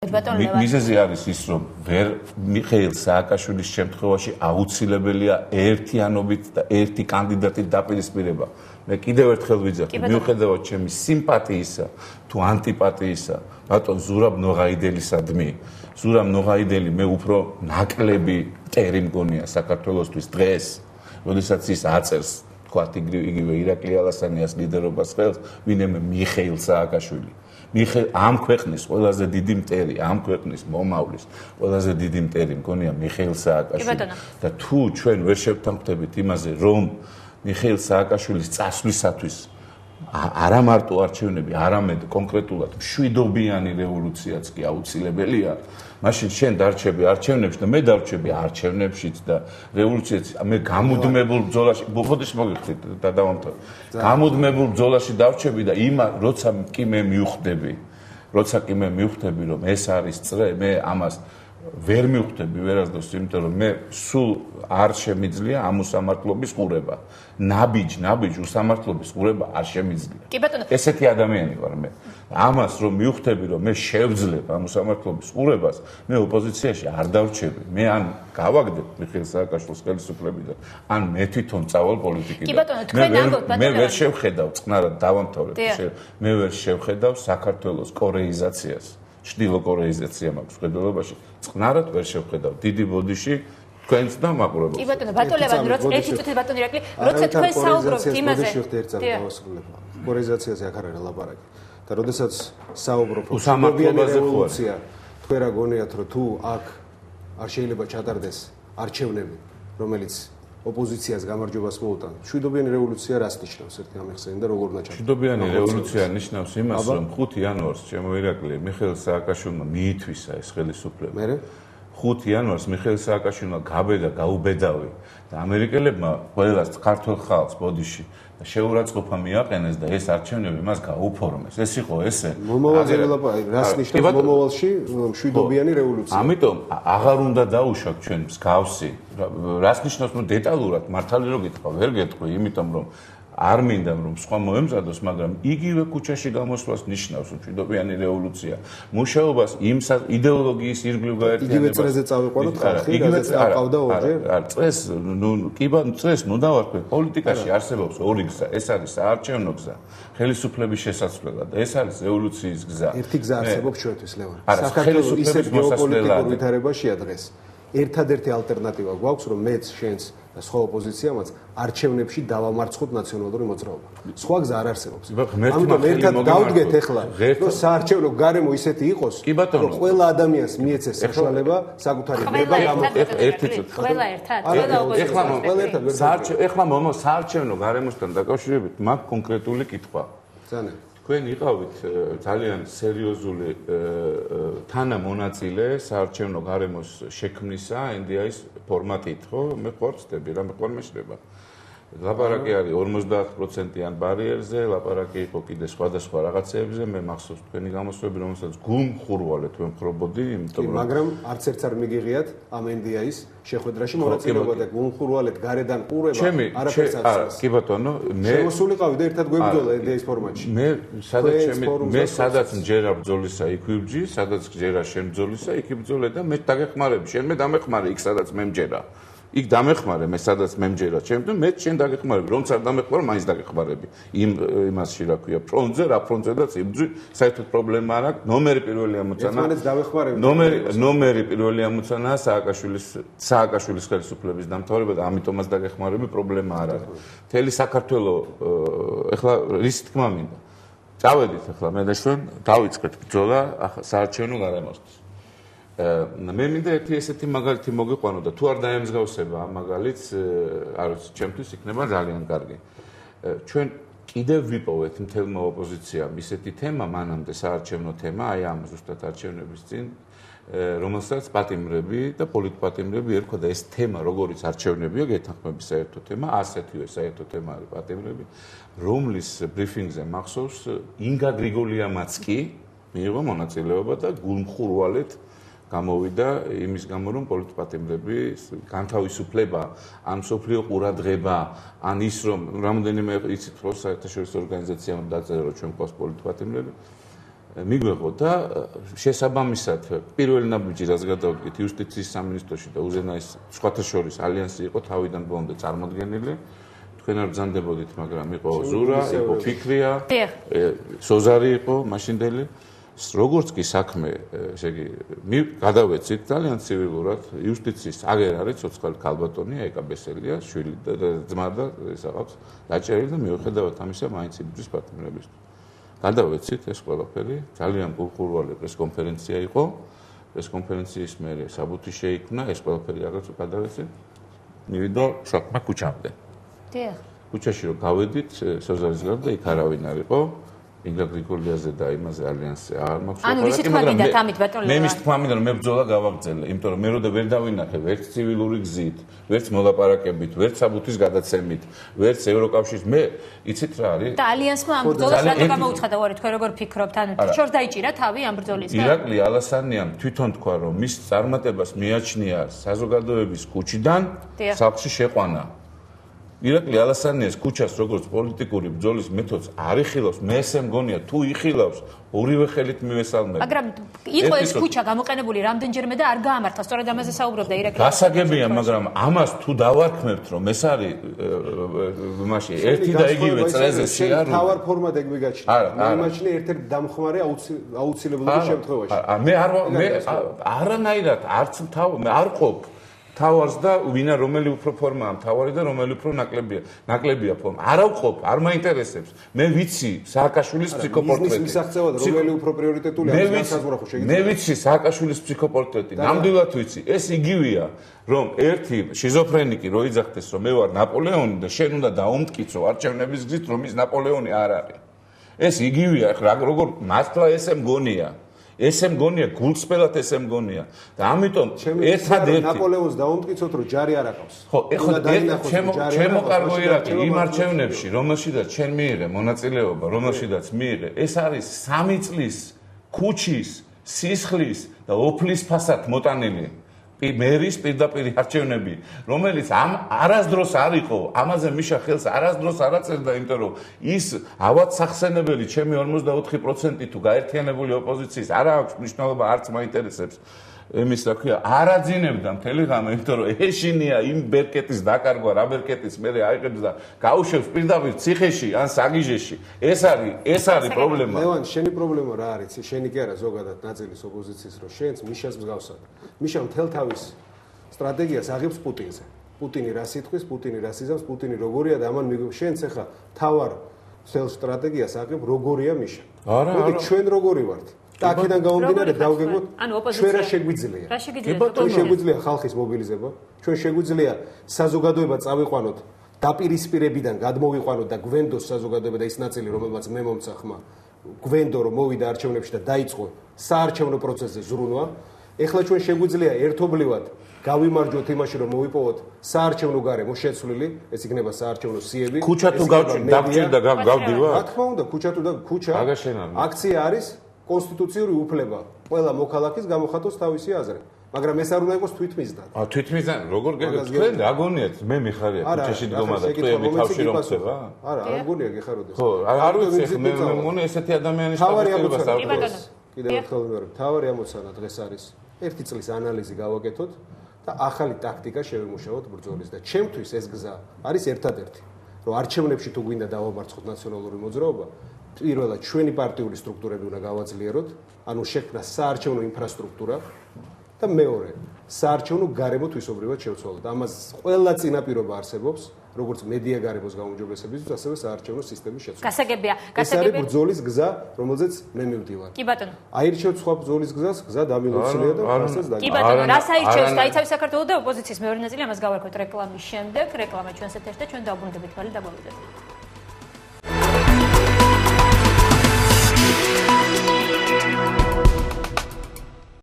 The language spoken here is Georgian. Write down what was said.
მიზეზი არის ის, რომ ვერ მიხეილ სააკაშვილის შემთხვევაში აუცილებელია ერთიანობით და ერთი კანდიდატით დაპირისპირება. მე კიდევ ერთხელ ვიძახი, მიუხედავად ჩემი სიმპათიისა თუ ანტიპათიისა, ბატონ ზურაბ ნოღაიდელისადმი. ზურაბ ნოღაიდელი მე უფრო ნაკლები მტერი მგონია საქართველოსთვის დღეს, როდესაც ის აწერს, თქვათ იგივე ირაკლი ალასანიას ლიდერობას ხელს, ვინმე მიხეილ სააკაშვილი. ამ ქვეყნის ყველაზე დიდი მტერი, ამ ქვეყნის მომავლის ყველაზე დიდი მტერი მგონია მიხეილ სააკაშვილი. და თუ ჩვენ ვერ შევთანხმდებით იმაზე, რომ მიხეილ სააკაშვილის წასვლისათვის არა მარტო არჩევნები, არამედ კონკრეტულად მშვიდობიანი რევოლუციაც კი აუცილებელია, მაშინ შენ დარჩები არჩევნებში და მე დარჩები არჩევნებშიც და რევოლუციაც მე გამუდმებულ ბრძოლაში, ბოდიში მოგიხდით და დავამთავრე. გამუდმებულ ბრძოლაში დარჩები და როცა კი მე მივხვდები, რომ ეს არის წრე, მე ამას ვერ მივხვდები ვერასდროს, იმიტომ რომ მე სულ არ შემიძლია ამ უსამართლობის ყურება. ნაბიჯ უსამართლობის ყურება არ შემიძლია. ესეთი ადამიანი ვარ მე. ამას რომ მივხვდები, რომ მე შევძლებ ამ უსამართლობის ყურებას, მე ოპოზიციაში არ დავრჩები. მე ან გავაგდებ მიხეილ სააკაშვილის ხელისუფლებიდან, ან მე თვითონ წავალ პოლიტიკიდან. მე ვერ შევხედავ წყნარად დავამთავრებ. მე ვერ შევხედავ საქართველოს კორეიზაციას. ჩრდილო კორეიზაცია მაქვს ხედველობაში. წყნარად ვერ შევხედავ. დიდი ბოდიში თქვენს და მაყურებელს. კი ბატონო, ბატონებად, როცა ერთი წუთი ბატონი ირაკლი, როცა თქვენ საუბრობთ იმაზე. კორეიზაციაზე აქ არ არის ლაპარაკი. და როდესაც საუბრობ რევოლუცია, თქვენ რა გონიათ, რომ თუ აქ არ შეიძლება ჩატარდეს არჩევნები, რომელიც ოპოზიციას გამარჯვებას მოუტან. მშვიდობიანი რევოლუცია რას ნიშნავს? ერთი ამეხსენი და როგორ უნდა ჩატარდეს? მშვიდობიანი რევოლუცია ნიშნავს იმას, რომ 5 იანვარს ჩემო ირაკლი მიხეილ სააკაშვილმა მიითვისა ეს ხელისუფლება. 5 იანვარს მიხეილ სააკაშვილმა გაბედა გაუბედავი და ამერიკელებმა ყველას ქართულ ხალხს ბოდიში და შეურაცხყოფა მიაყენეს და ეს არჩევნები მას გაუფორმეს. ეს იყო ესე. მომავალზე რას ნიშნავს მომავალში მშვიდობიანი რევოლუცია? ამიტომ აღარ უნდა დაუშვათ ჩვენ მსგავსი. რას ნიშნავს დეტალურად მართალი რო გითხრა, ვერ გეტყვი, იმიტომ რომ არ მინდა რომ სხვა მოემზადოს, მაგრამ იგივე ქუჩაში გამოსვლას ნიშნავს მშვიდობიანი რევოლუცია. მუშაობას იმ იდეოლოგიის ირგვლივ გაერთიანებას. იგივე წრეზე წავიყვანოთ ხალხი, რაზეც აყავდა ორჯერ. წრეს ნუ დავარქვით. პოლიტიკაში არსებობს ორი გზა. ეს არის საარჩევნო გზა, ხელისუფლების შესაძლებლად და ეს არის რევოლუციის გზა. ერთი გზა არსებობს ჩვენთვის, ლევან. საქართველოს ისეთ გეოპოლიტიკურ ვითარებაშია დღეს. ერთადერთი ალტერნატივა გვაქვს, რომ მეც, შენც და სხვა ოპოზიციამაც არჩევნებში დავამარცხოთ ნაციონალური მოძრაობა. სხვა გზა არ არსებობს. ამიტომ ერთად დავდგეთ ახლა, რომ საარჩევნო გარემო ისეთი იყოს, რომ ყველა ადამიანს მიეცეს საშუალება საკუთარი ნება გამოხატოს. ყველა ერთად. ეხლა საარჩევნო გარემოსთან დაკავშირებით მაქვს კონკრეტული კითხვა. თქვენ იყავით ძალიან სერიოზული თანამონაწილე საარჩევნო გარემოს შექმნისა NDI-ის ფორმატით, ხო? მე ხარ ვწდები, რა მე ხარ მეშრება. ლაპარაკი არის 50%-იან ბარიერზე, ლაპარაკი იყო კიდე სხვადასხვა რაღაცეებზე, მე მახსოვს თქვენი გამოსვლები, რომელსაც გულმხურვალედ ვემხრობოდი, იმიტომ რომ მაგრამ არც ერთს არ მიგიღიათ ამ NDI-ის შეხვედრაში მონაწილეობა და გულმხურვალედ გარედან ყურება არაფერს არ აქვს. კი ბატონო, მე შემოსულიყავი და ერთად გვებრძოლა NDI-ის ფორმატში. მე სადაც მჯერა ბრძოლისა იქ ვიბჯი, სადაც მჯერა შენ ბრძოლისა იქ ვიბრძოლე და მე დაგეხმარები, შენ მე დამეხმარე იქ სადაც მე მჯერა. იქ დამეხმარე მე სადაც მე მჯერა ჩემთან, მე შენ დაგეხმარები, რომც არ დამეხმარე, მაინც დაგეხმარები. იმასში რა ქვია, ფრონტზე, რა ფრონტზე და წიბძი, საერთოდ პრობლემა არ აქვს. ნომერი პირველი ამოცანა. ერთმანეთს დავეხმარები. ნომერი პირველი ამოცანა სააკაშვილის ხელისუფლების დამთავრება და ამიტომაც დაგეხმარები, პრობლემა არ არის. მთელი საქართველო ეხლა რის თქმა მინდა. წავედით ეხლა მე და შენ დავიწყეთ ბრძოლა საარჩევნო გარემოსთვის. მე მინდა ერთი ესეთი მაგალითი მოგიყვანო და თუ არ დაემსგავსება ამ მაგალითს, არ ვიცი, ჩემთვის იქნება ძალიან კარგი. ჩვენ კიდევ ვიპოვეთ მთელმა ოპოზიციამ ისეთი თემა, მანამდე საარჩევნო თემა, აი ამ ზუსტად არჩევნების წინ, რომელსაც პატიმრები და პოლიტპატიმრები ერქვა და ეს თემა, როგორიც არჩევნებია, გეთანხმების საერთო თემა, ასეთივე საერთო თემა არის პატიმრები, რომლის ბრიფინგზე მახსოვს ინგა გრიგოლიამაც კი მიიღო მონაწილეობა და გულმხურვალედ გამოვიდა იმის გამო, რომ პოლიტპატიმრები განთავისუფლება, ან მსოფლიო ყურადღება, ან ის რომ რამდენიმე იცით, რომ საერთაშორისო ორგანიზაციამ დაწერა, რომ ჩვენ გვყავს პოლიტპატიმრები, მიგვეღო და შესაბამისად პირველი ნაბიჯი რაც გადავდგით იუსტიციის სამინისტროში და უზენაის სხვათა შორის ალიანსი იყო თავიდან ბოლომდე წარმოდგენილი. თქვენ არ ბრძანდებოდით, მაგრამ იყო ზურა, იყო ფიქრია, სოზარი იყო მაშინდელი. როგორც კი საქმე, ესე იგი, გადავეცით ძალიან ცივილურად, იუსტიციის აგერ არის ცოცხალი ქალბატონია, ეკა ბესელია, შვილი და ძმა და ეს აქვს დაჭერილი და მიუხედავად ამისა, მაინც იბრძვის პარტნიორებისთვის. გადავეცით ეს ყველაფერი, ძალიან გულხურვალი პრესკონფერენცია იყო. პრესკონფერენციის მერე საბუთი შეიქმნა, ეს ყველაფერი რაღაც გადავეცით. მივიდა საქმე ქუჩამდე. დიახ. ქუჩაში რომ გავედით, სოზარის გარდა იქ არავინ არ იყო. ინგრა გრიგოლიაზე და იმაზე ალიანსზე არ მაქვს ანუ ისეთ მაგიდათ ამით ბატონო მე მის თქმა მინდა რომ მე ბრძოლა გავაგრძელე იმიტომ რომ მე როდა ვერ დავინახე ვერც ცივილური გზით ვერც მოლაპარაკებით ვერც საბუთის გადაცემით ვერც ევროკავშირის მე იცით რა არის და ალიანსმა ამ ბრძოლას რატო გამოუცხადა უარი თქვენ როგორ ფიქრობთ ანუ შორს დაიჭირა თავი ამ ბრძოლისგან ირაკლი ალასანიამ თვითონ თქვა რომ მის წარმატებას მიაჩნია საზოგადოების კუჩიდან სახლში შეყვანა ირაკლი ალასანიას ქუჩას როგორც პოლიტიკური ბრძოლის მეთოდს არ იხილავს, მე ესე მგონია, თუ იხილავს, ორივე ხელით მივესალმებ. მაგრამ იყო ეს ქუჩა გამოყენებული რამდენჯერმე და არ გაამართლა, სწორედ ამაზე საუბრობდა ირაკლი. გასაგებია, მაგრამ ამას თუ დავარქმევთ, რომ ეს არის მაშინ ერთი და იგივე წრეზე შეარული. თავარ ფორმად ეგ მიგაჩნია. მაიმაჩნია ერთ-ერთი დამხმარე აუცილებლობის შემთხვევაში. მე არანაირად არც მე არ ყოფ თავარს და ვინა რომელი უფრო ფორმაა თავარი და რომელი უფრო ნაკლებია ფორმა. არ ავყოფ, არ მაინტერესებს. მე ვიცი სააკაშვილის ფსიქოპორტრეტი. მის მისაღწევად რომელი უფრო პრიორიტეტულია ამის განსაზღვრა ხო შეიძლება. მე ვიცი სააკაშვილის ფსიქოპორტრეტი. ნამდვილად ვიცი. ეს იგივეა, რომ ერთი შიზოფრენიკი რო იძახდეს, რომ მე ვარ ნაპოლეონი და შენ უნდა დაუმტკიცო არჩევნების გზით, რომ ის ნაპოლეონი არ არის. ეს იგივეა, როგორ მართლა ესე მგონია. ესე მგონია გულწრფელად ესე მგონია და ამიტომ ერთადერთი ნაპოლეონს დაუმტკიცოთ რომ ჯარი არ აკავს ხო ეხლა ჩემო კარგო ირაკლი იმ არჩევნებში რომელშიდაც ჩვენ მიიღე მონაწილეობა რომელშიდაც მიიღე ეს არის 3 წლის ქუჩის სისხლის და ოფლის ფასად მოტანილი მერის პირდაპირ არჩევნები რომელიც ამ არასდროს არ იყო ამაზე მიშა ხელს არასდროს არ აწერდა იმიტომ რომ ის ავად სახსენებელი ჩემი 44% თუ გაერთიანებული ოპოზიციის არ აქვს მნიშვნელობა არც მაინტერესებს ემის რა ქვია არაძინებდა მთელი ღამე იმიტომ რომ ეშინია იმ ბერკეტის დაკარგვა რა ბერკეტის მე აიღებს და გაუშვებს პირდაპირ ციხეში ან საგიჟეში ეს არის პრობლემა ლევან შენი პრობლემა რა არის შენი კი არა ზოგადად ნაწილის ოპოზიციის რომ შენს მიშას მსგავსად მიშა მთელ თავის სტრატეგიას აღებს პუტინზე პუტინი რა სიტყვის პუტინი რა სიზამს პუტინი როგორია და ამან შენც ახლა თავარ მთელ სტრატეგიას აღებ როგორია მიშა მოდი ჩვენ როგორი ვართ და აქედან გამომდინარე დავგეგმოთ ჩვენ რა შეგვიძლია ჩვენ შეგვიძლია ხალხის მობილიზება ჩვენ შეგვიძლია საზოგადოება წავიყვანოთ დაპირისპირებიდან გადმოვიყვანოთ და გვენდოს საზოგადოება და ის ნაწილი რომელმაც მე მომცა ხმა გვენდო რომ მოვიდა არჩევნებში და დაიწყო საარჩევნო პროცესზე ზრუნვა ეხლა ჩვენ შეგვიძლია ერთობლივად გავიმარჯვოთ იმაში რომ მოვიპოვოთ საარჩევნო გარემო შეცვლილი ეს იქნება საარჩევნო სიები ქუჩა თუ გავჭირდა გავდივა რა თქმა უნდა ქუჩა თუ და ქუჩა აქცია არის კონსტიტუციური უფლება ყველა მოქალაქის გამოხატოს თავისი აზრი მაგრამ ეს არ უნდა იყოს თვითმიზნად თვითმიზნად როგორ გეგმეთ რა გონიათ მე მიხარია ქუჩაში დგომა და თქვენი თავში რომ ხდება არა არ გონია გეხაროდეს ხო არ ვიცი მე მგონი ესეთი ადამიანის სტატისტიკას არ გქონდეს კიდევ ერთხელ ვიმეორებ თავარი ამოცანა დღეს არის 1 წლის ანალიზი გავაკეთოთ და ახალი ტაქტიკა შევიმუშაოთ ბრძოლის და ჩემთვის ეს გზა არის ერთადერთი რომ არჩევნებში თუ გვინდა დავამარცხოთ ნაციონალური მოძრაობა პირველად ჩვენი პარტიული სტრუქტურები უნდა გავაძლიეროთ ანუ შექმნა საარჩევნო ინფრასტრუქტურა და მეორე საარჩევნო გარემო თვისობრივად შევცვალოთ ამას ყველა წინაპირობა არსებობს როგორც მედია გარემოს გაუმჯობესებისთვის ასევე საარჩევნო სისტემის შეცვლა გასაგებია ეს არის ბრძოლის გზა რომელზეც მე მივდივარ კი ბატონო აირჩევთ სხვა ბრძოლის გზას გზა დამილოცილია და ფასად დაგიწყო კი ბატონო რას აირჩევს გაიცავი საქართველოს და ოპოზიციის მეორე ნაწილი ამას გავარკვევთ რეკლამის შემდეგ რეკლამა ჩვენს ეთერში და ჩვენ დავბრუნდებით მალე და მოვიდეთ